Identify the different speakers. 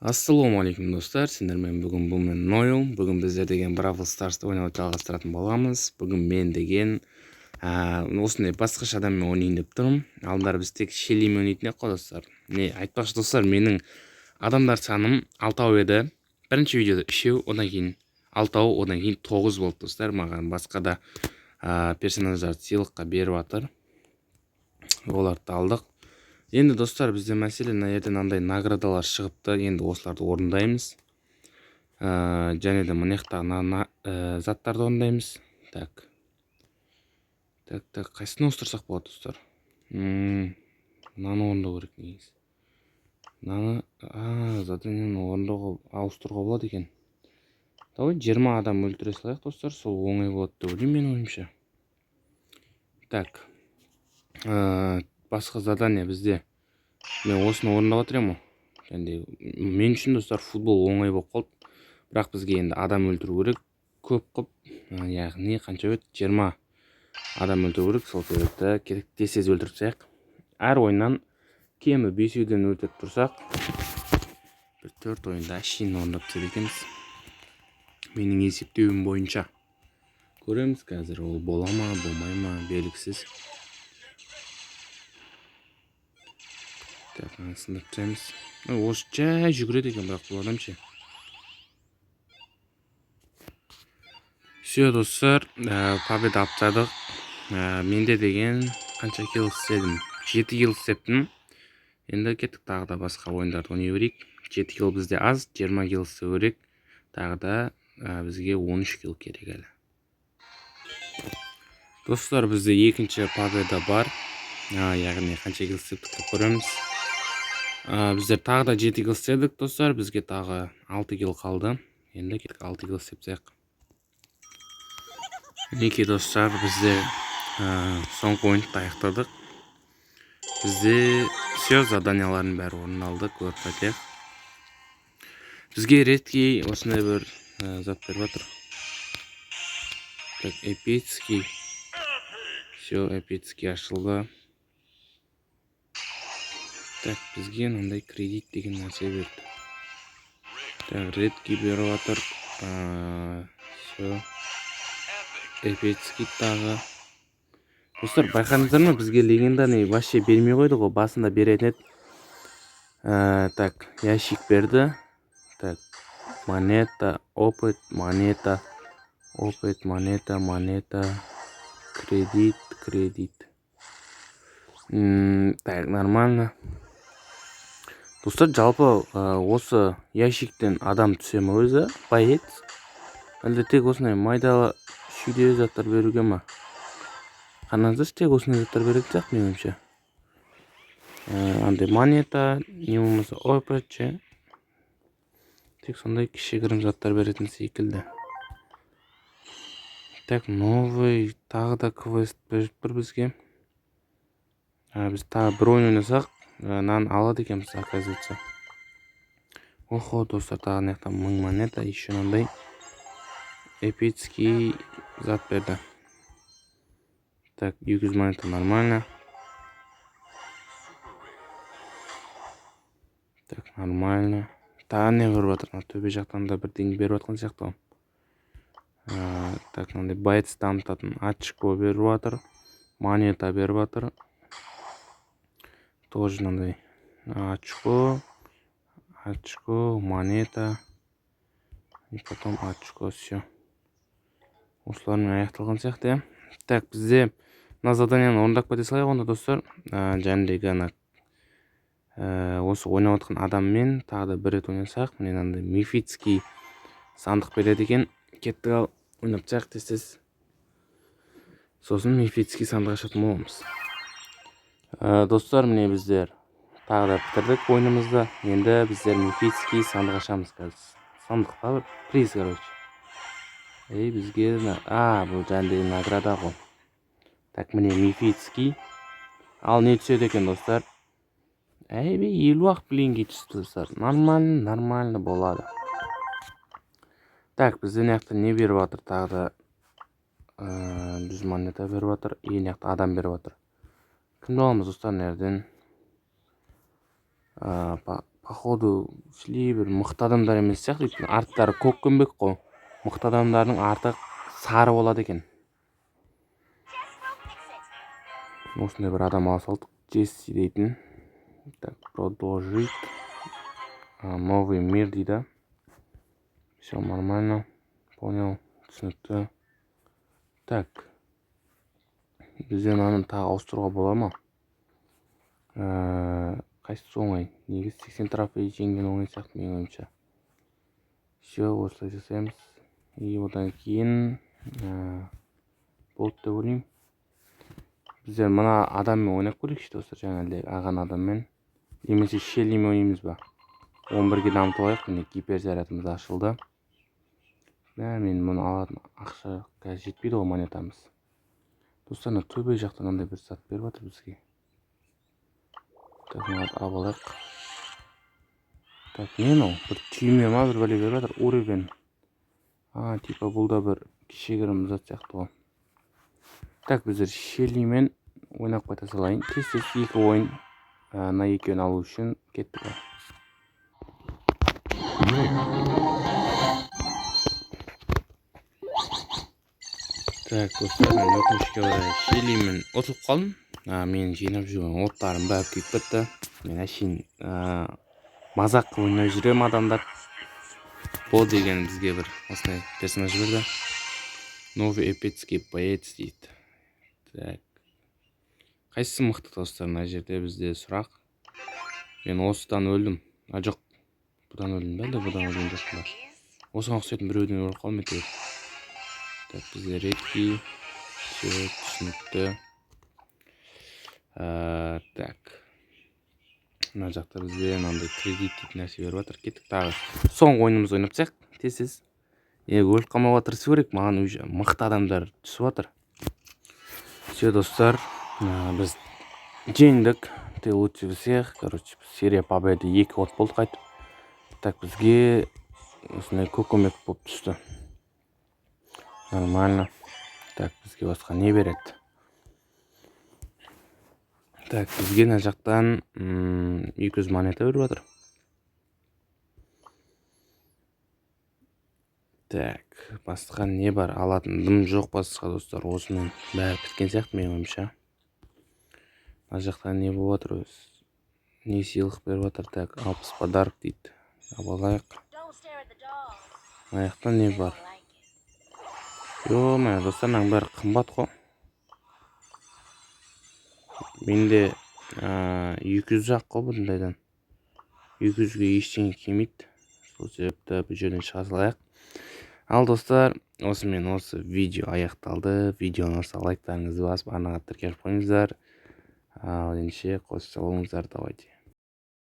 Speaker 1: Ассалаумағалейкум достар, сендермен бүгін бұл мен Нойл. Бүгін біздер деген Бравл Старсты ойнауды жалғастыратын боламыз. Бүгін мен деген осындай басқаша адаммен ойнайын деп тұрмын. Алдары біз тек Шеллимен ойнайтын едік қой достар. Не айтпақшы достар, менің адамдар саным 6 еді. Бірінші видеода 3, одан кейін 6, одан кейін 9 болды достар. Маған басқа да персонаждарды сыйлыққа беріп жатыр. Оларды алдық. Енді достар, бізде мәселе мына жерден андай наградалар шығыпты. Енді осыларды орындаймыз. Және де мына жақтағы заттарды орындаймыз. Так, қайсысын ауыстырсақ болады достар? Мынаны орындау керек негізі. Мынаны заданияны орындауға ауыстыруға болады екен. Давай 20 адам өлтіре салайық достар, сол оңай болады деп ойлаймын менің ойымша. Так, басқа задание бізде. Мен осыны орындап отырмын. Мен үшін достар футбол оңай болып қалды. Бірақ бізге енді адам өлтіру керек. Көп қып, яғни қанша өт? 20 адам өлтіру керек. Сол себепті керек тез өлтіріп тастайық. Әр ойыннан кемі 5-ден өлтіріп тұрсақ, бір 4 ойында әшейін орындап тастайды екенбіз. Менің есептеуім бойынша. Көреміз қазір, ол бола ма, болмай ма, белгісіз. Так, сындырып тастаймыз. Осы жай жүгіреді екен, бірақ бұл адам ше. Все достар, победа аптадық. Менде деген қанша килл істедім? 7 килл істептім. Енді кеттік тағы да басқа ойындарды ойнай берейік. 7 килл бізде аз, 20 килл істеу керек. Тағы да бізге 13 килл керек әлі. Достар, бізде екінші победа бар. Яғни қанша килл істептік деп көреміз. Біздер тағы да 7 килл істедік достар. Бізге тағы 6 килл қалды. Енді кеттік 6 килл істепсек. Мінекей достар, бізде соңғы ойынды аяқтадық. Бізде все заданиялардың бәрі орындалды, көріп қайтайық. Бізге редкий осындай бір зат беріп жатыр. Так, эпицкий. Все, эпицкий ашылды. Так, бізге мынандай кредит деген нәрсе берді. Так, редкий беріп жатыр. Все. Эпицкий тағы. Достар, байқадыңыздар ма, бізге легендарный вообще бермей қойды ғой, басында беретін еді. Так, ящик берді. Так, монета, опыт, монета, опыт, монета, монета, кредит. Так, нормально. Достар, жалпы осы ящиктен адам түсе ме өзі? Боец? Әлде тек осындай майдалы шүйде заттар беруге ма? Қанаңыздаршы, тек осындай заттар беретін сияқты менің ойымша. Андай монета, не болмаса опыт ше. Тек сондай кішігірім заттар беретін секілді. Так, новый, тағы да квест беріп бір бізге. Біз тағы бір ойын ойнасақ, нан алады екенбіз, оказывается. Охо, достар, тағы наяқтан 1000 монета, еще мынандай эпицкий зат берді. Так, 200 монета нормально. Так, нормально. Тағы не беріп жатыр? Төбе жақтан да бірдеңе беріп жатқан сияқты. Так, мынандай байц дамытатын очко беріп жатыр. Монета беріп жатыр. Тоже мынандай очко, монета. И потом очко, все. Осылармен аяқталған сияқты. Так, бізде мына заданияны орындап кете салайық онда достар. Жәндегі осы ойнап отқан адаммен тағы да бір рет ойнасақ, міне мынандай мифицкий сандық береді екен. Кеттік ал, ойнап тастайық тез. Сосын мифицкий сандық ашатын боламыз. Достар, міне біздер тағы да бітірдік ойынымызды. Енді біздер мифицкий сандық ашамыз қазір. Сандықта бір приз, короче. Бізге бұл жәндегі награда ғой. Так, міне мифицкий. Ал не түседі екен достар? 50-ақ блинге түсті достар. Нормально болады. Так, бізде неяқты не беріп жатыр? Тағы да 100 монета беріп жатыр. Неяқты адам беріп жатыр. Кімді аламыз достар нерден? Походу сілей бір мықты адамдар емес сияқты. Өйткені арттары көк көмбек қой. Мықты адамдардың арты сары болады екен. Осындай бір адам ала салдық. Джесси дейтін. Так, продолжить. Новый мир дейді. Все нормально. Понял. Түсінікті. Так. Бізден анын тағы ауыстыруға бола ма? Қайсысы оңай? Негіз 80 трофей жеңген оңай сияқты менің ойымша. Все, осылай жасаймыз. И одан кейін болды деп ойлаймын. Біздер мына адаммен ойнап көрейікші достар, жаңағыдай аған адаммен. Немесе Шеллимен ойнаймыз ба? 11-ге дамытып алайық. Міне гиперзарядымыз ашылды. Мен мұны алатын ақша қазір жетпейді ғой монетамыз. Достарына төбе жақтан андай бір зат беріп жатыр бізге. Так, мына алайық. Так, не ол? Бір түйме ма бір бәле беріп жатыр. Уровень. Типа бұл да бір кішігірім зат сияқты ғой. Так, біздер Шеллимен ойнап қайта салайын. Тез-тез екі ойын на екеуін алу үшін кеттік ғой. Так, достар, мен өкінішке орай Шеллимен ұтылып қалдым. Мен жинап жүрген оттарым бәрі күйіп бітті. Мен әшейін мазақ ойнап жүрем адамдар. Бұл деген бізге бір осындай персонаж берді. Новый эпический боец дейді. Так. Қайсысы мықты достар? Мына жерде бізде сұрақ. Мен осыдан өлдім. Жоқ. Бұдан өлдім бе? Бұдан өлдім жоқпын ба? Осыған ұқсайтын біреуден өліп қалмай тұр. Так, бізде редкий. Все, түсінікті. Так. Мына жақта бізде мынандай кредит дейтін нәрсе беріп жатыр. Кеттік тағы. Соңғы ойынымыз ойнап тастайық. Тез-тез. Өліп қалмауға тырысу керек. Маған мықты адамдар түсіп жатыр. Все, достар. Біз жеңдік. Ты лучше всех. Короче, серия победы 2 от болды қайтып. Так, бізге осындай көкөмек болып түсті. Нормально. Так, бізге басқа не береді? Так, бізге мына жақтан 200 монета беріп жатыр. Так, басқа не бар? Алатыным жоқ басқа достар. Осымен бәрі біткен сияқты менің ойымша. Мына жақтан не болып жатыр өз? Не сыйлық беріп жатыр? Так, 60 подарок дейді. Алайық. Мына жақтан не бар? Міне достарның бәрі қымбат қой. Менде 200 жақ қой бұндайдан. 200-ге ештеңе келмейді. Сол себепті бұл жерден шыға салайық. Ал достар, осымен осы видео аяқталды. Видеоны лайктарыңызды басып арнаға тіркеліп қойыңыздар. Ал ендеше қош сау болыңыздар, давайте.